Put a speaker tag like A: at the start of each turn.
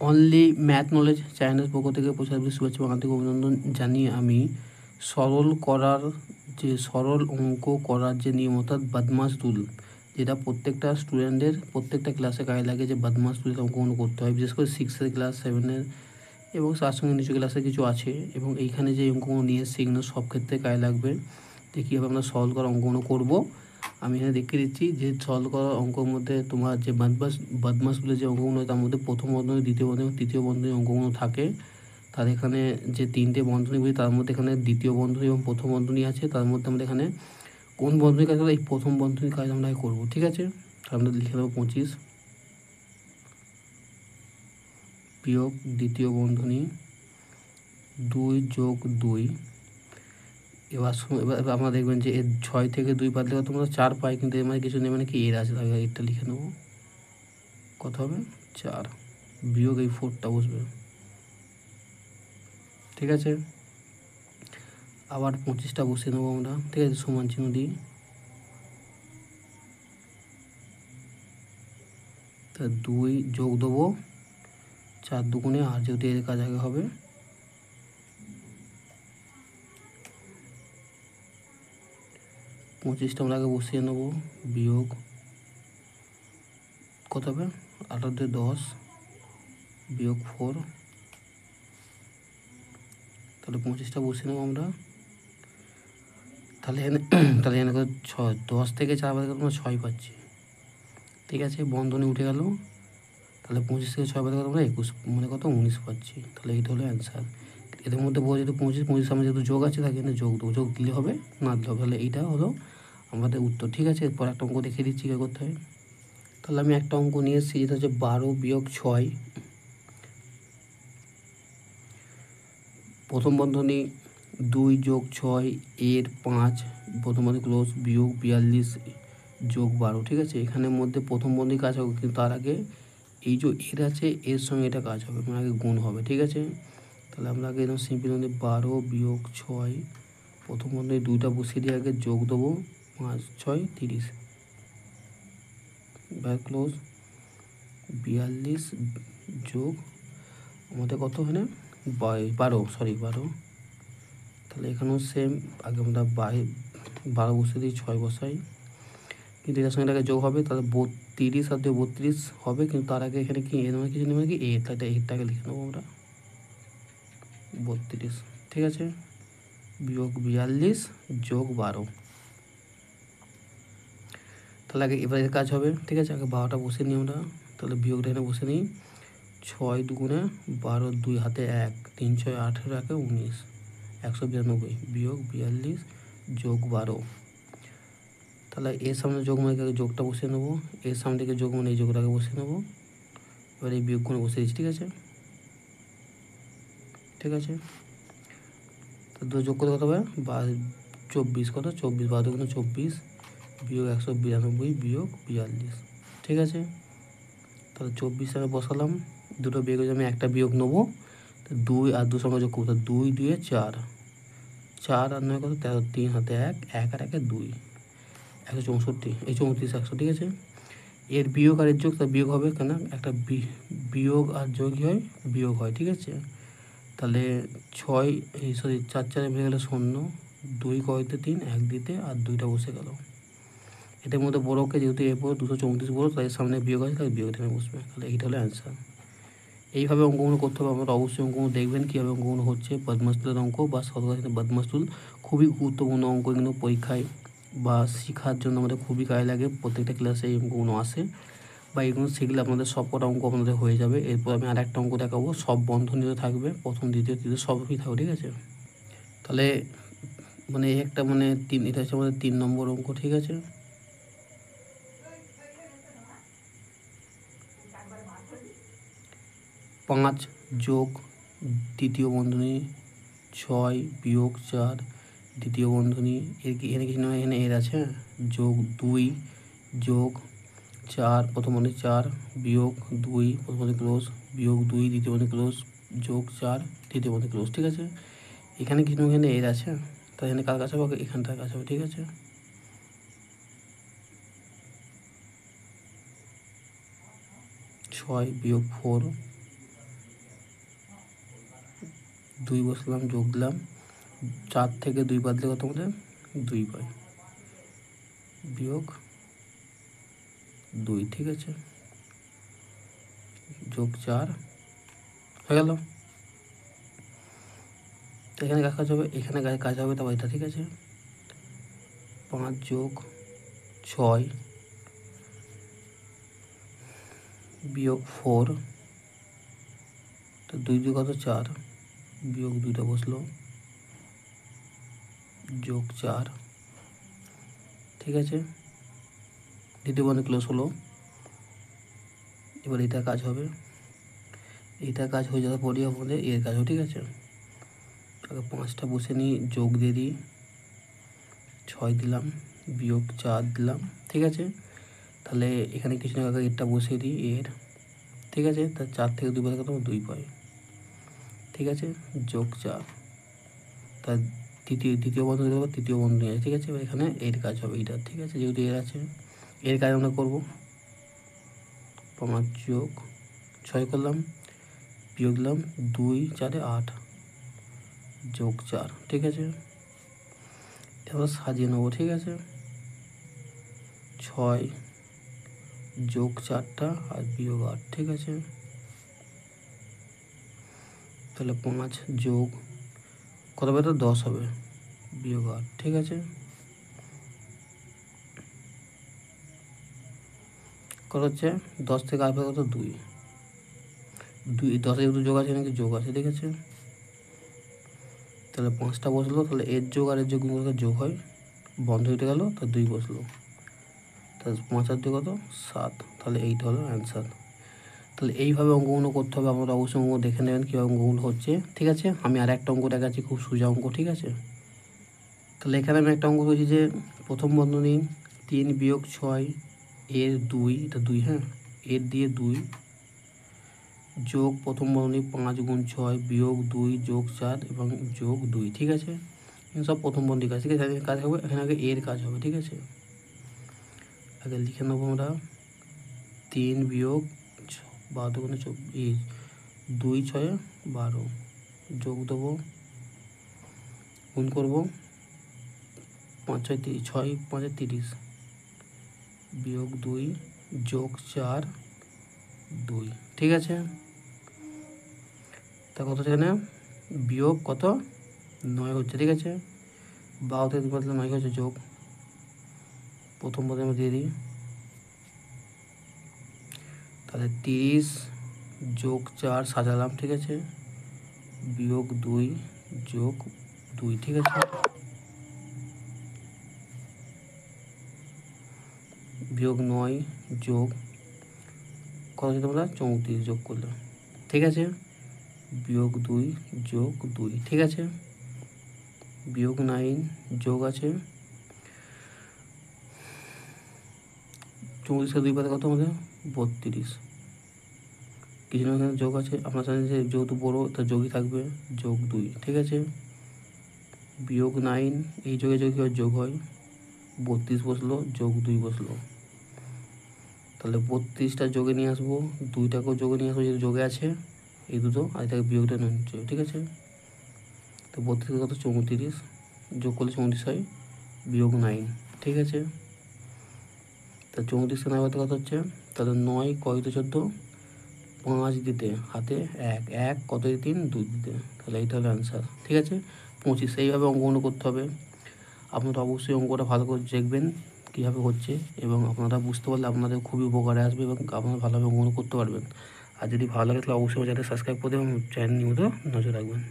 A: Only math knowledge চ্যানেলের পক্ষ থেকে প্রচারিত শুভেচ্ছা এবং আন্তরিক অভিনন্দন জানিয়ে আমি সরল অঙ্ক করার যে নিয়ম অর্থাৎ বদমাশ রুল, যেটা প্রত্যেকটা স্টুডেন্টের প্রত্যেকটা ক্লাসে গায়ে লাগে যে বদমাশ রুলের অঙ্কগুলো করতে হয়, বিশেষ করে 6 ক্লাস 7 এবং তার সঙ্গে নিচু ক্লাসে কিছু আছে। এবং এইখানে যে অঙ্কগুলো নিয়ে সেগুলো সব ক্ষেত্রে গায়ে লাগবে। যে কীভাবে আমরা সলভ করা অঙ্কগুলো করবো আমি এখানে দেখিয়ে দিচ্ছি। যে সলভ করা অঙ্কের মধ্যে তোমার যে বদমাশগুলো যে অঙ্কগুলো, তার মধ্যে প্রথম বন্ধনী, দ্বিতীয় বন্ধনী, তৃতীয় বন্ধনী অঙ্কগুলো থাকে। তার এখানে যে 3টে বন্ধনী বলি, তার মধ্যে এখানে দ্বিতীয় বন্ধনী এবং প্রথম বন্ধনী আছে। তার মধ্যে আমরা এখানে কোন বন্ধনীর কাজ করবো, এই প্রথম বন্ধনীর কাজ আমরা করবো। ঠিক আছে, আমরা লিখে দেবো 25 বিয়োগ দ্বিতীয় বন্ধনী 2 যোগ 2। এবার আপনারা দেখবেন যে এর 6 থেকে 2 বাদ দিলে তোমরা 4 পাই, কিন্তু এর মানে কিছু নেই, মানে কি এর আছে, তাহলে এরটা লিখে নেবো। কত হবে 4 বিয়োগ এই 4টা বসবে। ঠিক আছে, আবার 25টা বসিয়ে নেবো আমরা। ঠিক আছে, সমান চিহ্ন দিই। তা 2 যোগ দেবো 4 দুগুণে, আর যেহেতু এর কাজ আগে হবে 25টা আমরা আগে বসিয়ে নেবো। বিয়োগ কত হবে 18 10 বিয়োগ 4, তাহলে 25টা বসিয়ে নেবো আমরা। তাহলে এখানে 6, 10 থেকে 4 বাদ দিলে আমরা 6 পাচ্ছি। ঠিক আছে, বন্ধনী উঠে গেল। তাহলে 25 থেকে 6 বাদ দিলে আমরা 21, মানে কত 19 পাচ্ছি। তাহলে এইটা হলো অ্যান্সার। এদের মধ্যে বলা যেহেতু 25 সামনে যেহেতু যোগ আছে, তাকে এখানে যোগ দেবো। যোগ দিলে হবে, না দিলে হবে। তাহলে এইটা হলো আমাদের উত্তর। ঠিক আছে, এরপর একটা অঙ্ক দেখিয়ে দিচ্ছি কী করতে হয়। তাহলে আমি একটা অঙ্ক নিয়ে এসেছি, যেটা হচ্ছে 12 বিয়োগ 6। প্রথম বন্ধনী 2 যোগ 6 এর 5 প্রথম বন্ধনী ক্লোজ বিয়োগ 42 যোগ 12। ঠিক আছে, এখানের মধ্যে প্রথম বন্ধনী কাজ হবে, কিন্তু তার আগে এই যে এর আছে, এর সঙ্গে এটা কাজ হবে, মানে আগে গুণ হবে। ঠিক আছে, তাহলে আমরা আগে এরকম সিম্পল বন্ধনী 12 বিয়োগ 6 প্রথম বন্ধনী 2টা বসিয়ে দিয়ে আগে যোগ দেবো। 5 6 30 ব্যাক ক্লোজ 42 যোগ আমাদের কত এখানে 12। তাহলে এখানেও সেম, আগে আমরা 12 বসিয়ে দিই, 6 বসাই, কিন্তু এটার সঙ্গে এটাকে যোগ হবে। তাহলে 32 আর 32 হবে, কিন্তু তার আগে এখানে কি এর মানে কিছু নেই, মানে কি এর, তাহলে এরটাকে লিখে নেবো আমরা 32। ঠিক আছে, বিয়োগ 42 যোগ 12। তাহলে আগে এবার এর কাজ হবে। ঠিক আছে, আগে 12টা বসিয়ে নিই আমরা। তাহলে বিয়োগটা এখানে বসে নিই। 6 দুগুণে 12, 2 হাতে 1, 3 6 18 একে 19, 192 বিয়োগ 42 যোগ 12। তাহলে এর সামনে যোগ মানে যোগটা বসিয়ে নেবো, এর সামনে থেকে যোগ মানে এই যোগটাকে বসিয়ে নেবো। এবার এই বিয়োগগুলো বসিয়ে দিচ্ছি। ঠিক আছে, তো 2 যোগ করে কত হবে 24, কত 24, 12 দুগুণে 24 বিয়োগ 192 বিয়োগ 42। ঠিক আছে, তাহলে 24 আমি বসালাম। দুটো বিয়োগ হয়ে আমি একটা বিয়োগ নেবো। 2 আর 2 সঙ্গে যোগ করবো, 2 2 4, 4 আর 9 কত 13, 3 হাতে 1, 1 আর 1 2, 164, এই 34 100। ঠিক আছে, এর বিয়োগ আর এর যোগ, তার বিয়োগ হবে, কেন একটা বিয়োগ আর যোগই হয়, বিয়োগ হয়। ঠিক আছে, তাহলে 6 এই 4 4 ভেঙে গেলে 0, 2 কয়তে 3, 1 দিতে আর 2টা বসে গেল। এটার মধ্যে বড়োকে যেহেতু এর পর 234 বড়ো, তাই সামনে বিয়োগ আছে, তাই বিয়োগ এখানে বসবে। তাহলে এইটা হলো অ্যান্সার। এইভাবে অঙ্কগুলো করতে হবে। আপনারা অবশ্যই অঙ্কগুলো দেখবেন কীভাবে অঙ্কগুলো হচ্ছে। বদমাশ তুলের অঙ্ক বা সরকারি বদমাশ তুল খুবই গুরুত্বপূর্ণ অঙ্ক, কিন্তু পরীক্ষায় বা শেখার জন্য আমাদের খুবই গায়ে লাগে। প্রত্যেকটা ক্লাসে এই অঙ্কগুলো আসে, বা এগুলো শিখলে আপনাদের সব কটা অঙ্ক আপনাদের হয়ে যাবে। এরপর আমি আর একটা অঙ্ক দেখাবো, সব বন্ধনীতে থাকবে, প্রথম দ্বিতীয় তৃতীয় সবই থাকবে। ঠিক আছে, তাহলে মানে একটা মানে এটা হচ্ছে আমাদের 3 নম্বর অঙ্ক। ঠিক আছে, 5 যোগ দ্বিতীয় বন্ধনী 6 বিয়োগ 4 দ্বিতীয় বন্ধনী, এখানে কিছু নয়, এখানে এর আছে, যোগ 2 যোগ 4 প্রথম বন্ধনী 4 বিয়োগ 2 প্রথম বন্ধনী ক্লোজ বিয়োগ 2 দ্বিতীয় বন্ধনী ক্লোজ যোগ 4 তৃতীয় বন্ধনী ক্লোজ। ঠিক আছে, এখানে কিছু এখানে এর আছে, তাই এখানে কার কাছে হবে, এখানটার কাছে হবে। ঠিক আছে, 6 বিয়োগ 4 2 বসলাম, যোগ দিলাম, 4 থেকে 2 বাদ দিলে কত আমাদের 2 পাই, বিয়োগ 2, ঠিক আছে, যোগ 4 হয়ে গেল। তো এখানে কাজ হবে, এখানে কাজ হবে, তবে এটা ঠিক আছে। 5 যোগ 6 বিয়োগ 4, তো 2 যোগ কত 4, বিয়োগ 2টা বসলো, যোগ 4, ঠিক আছে। দ্বিতীয় বন্ধনী ক্লোজ হলো। এবার এটা কাজ হবে, এইটা কাজ হয়ে যাওয়ার পরই আমাদের এর কাজ হবে, ঠিক আছে। আগে 5টা বসে নিই, যোগ দিয়ে দিই, 6 দিলাম, বিয়োগ 4 দিলাম, ঠিক আছে। তাহলে এখানে কিছু না, আগে এরটা বসিয়ে দিই এর, ঠিক আছে। তার 4 থেকে 2 বাদ কত 2 পাই, ঠিক আছে, যোগ 4, তার দ্বিতীয় বন্ধনী দেবো, তৃতীয় বন্ধনী আছে, ঠিক আছে। এবার এখানে এর কাজ হবে এইটা, ঠিক আছে, যেহেতু এর আছে, এর কাজ আমরা করবো। 5 যোগ 6 করলাম, বিয়োগ দিলাম 2 4 8, যোগ 4, ঠিক আছে। এবার সাজিয়ে নেবো, ঠিক আছে। 6 যোগ 4টা আর বিয়োগ 8, ঠিক আছে। তাহলে 5 যোগ কত হবে, তো 10 হবে, বিয়োগ 8, ঠিক আছে। কত হচ্ছে 10 থেকে 8 কত 2, 10 যেহেতু যোগ আছে, নাকি যোগ আছে, ঠিক আছে। তাহলে 5টা বসলো, তাহলে এর যোগ আর এর যোগ যোগ হয়, বন্ধ হইতে গেল, তো 2 বসলো, তাহলে 5 আর 2 কত 7, তাহলে এইটা হলো অ্যান্সার। তাহলে এইভাবে অঙ্কগুলো করতে হবে, আপনারা অবশ্যই অঙ্ক দেখে নেবেন কীভাবে অঙ্কগুলো হচ্ছে, ঠিক আছে। আমি আর একটা অঙ্ক দেখাচ্ছি, খুব সোজা অঙ্ক, ঠিক আছে। তাহলে এখানে আমি একটা অঙ্ক বলছি যে প্রথম বন্ধনী 3 বিয়োগ 6 এর 2, এটা 2, হ্যাঁ, এর দিয়ে 2 যোগ প্রথম বন্ধনী 5 গুণ 6 বিয়োগ 2 যোগ 4 এবং যোগ 2, ঠিক আছে। সব প্রথম বন্ধনী কাজ, ঠিক আছে। কাজ হবে এখানে, আগে এর কাজ হবে, ঠিক আছে। আগে লিখে নেবো আমরা 3 বিয়োগ 12 দুগুণে 24, 2 6 12, যোগ দেবো, গুণ করবো, 5 6 30, 6 5 30, বিয়োগ 2 যোগ 4 2, ঠিক আছে। তা কত সেখানে বিয়োগ কত 9 হচ্ছে, ঠিক আছে। 12 থেকে 2 বাদ দিলে 9 হচ্ছে, যোগ প্রথম পদে আমি দিয়ে দিই, তাহলে 30 যোগ 4 সাজালাম, ঠিক আছে, বিয়োগ 2 যোগ 2, ঠিক আছে, বিয়োগ 9 যোগ কত হচ্ছে তোমরা 34 যোগ করলে, ঠিক আছে, বিয়োগ 2 যোগ 2, ঠিক আছে, বিয়োগ 9 যোগ আছে 34 2 পাতে কত আমাদের 32, কিছু না এখানে যোগ আছে, আপনার জানেন যে যেহেতু বড়ো তা যোগই থাকবে, যোগ 2, ঠিক আছে, বিয়োগ 9, এই যোগে যোগ যোগ হয়, 32 বসলো, যোগ 2 বসলো, তাহলে 32টা যোগে নিয়ে আসবো, 2টাকেও যোগে নিয়ে আসবো, যেহেতু যোগে আছে এই দুটো, আর এটাকে বিয়োগটা নিচ্ছে, ঠিক আছে। তো 32 কত 34, যোগ করলে 34 হয়, বিয়োগ 9, ঠিক আছে। তা 34কে 9 কত হচ্ছে, তাহলে 9 কয় তো 14, 5 দিতে হাতে 1 1 কত 3 2 দিতে, তাহলে এইটা হলো অ্যান্সার, ঠিক আছে। 25 এইভাবে অঙ্কগুলো করতে হবে। আপনারা অবশ্যই অঙ্কটা ভালো করে দেখবেন কীভাবে হচ্ছে, এবং আপনারা বুঝতে পারলে আপনাদের খুবই উপকারে আসবে এবং আপনারা ভালোভাবে অঙ্কগুলো করতে পারবেন। আর যদি ভালো লাগে তাহলে অবশ্যই চ্যানেলটা সাবস্ক্রাইব করে দেবেন এবং চ্যানেল নিয়মিত নজর রাখবেন।